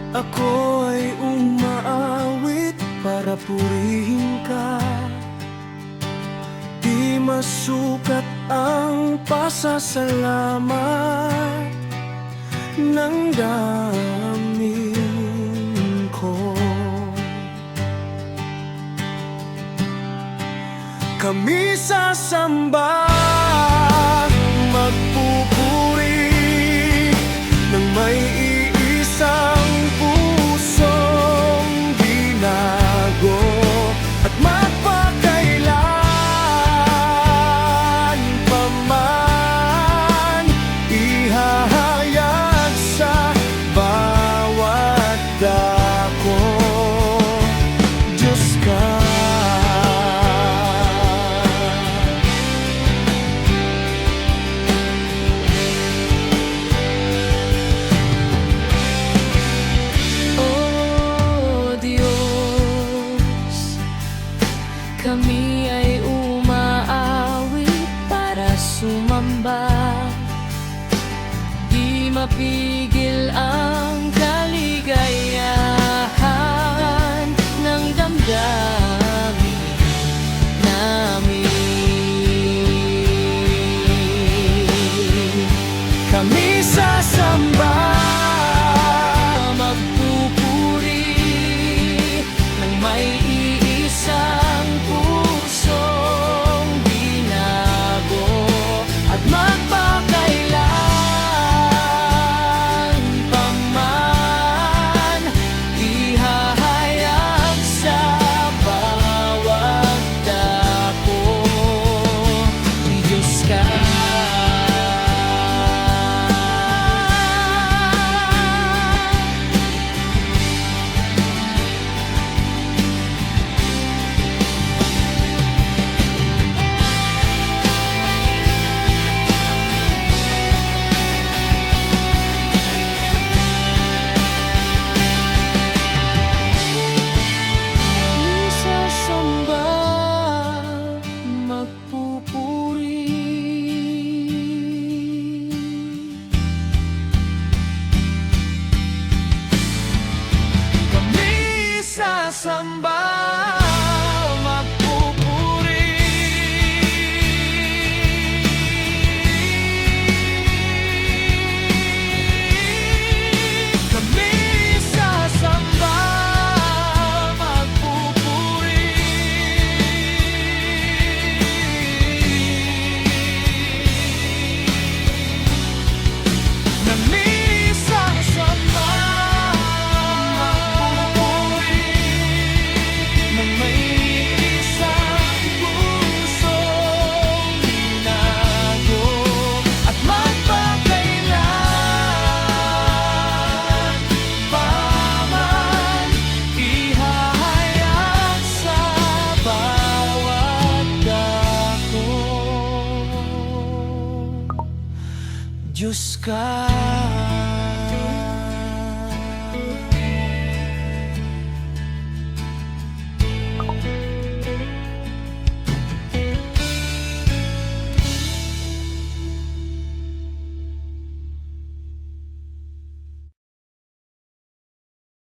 Ako ay umaawit para purihin ka. Di masukat ang pasasalamat ng damdamin ko. Kami sasamba, magpupuri ng may iisang pusong binago at magpakailan pa man ihahayag sa bawat dako. Diyos ka. Kami ay umaawit para sumamba. Di mapigil ang kaligayahan ng damdamin namin. Kami sasamba, magpupuri ng may iisang pusong binago at magpakailan pa man ihahayag sa bawat dako. Diyos ka. sasamba, magpupuri. Kami sasamba, magpupuri. Kami sasamba, Diyos ka.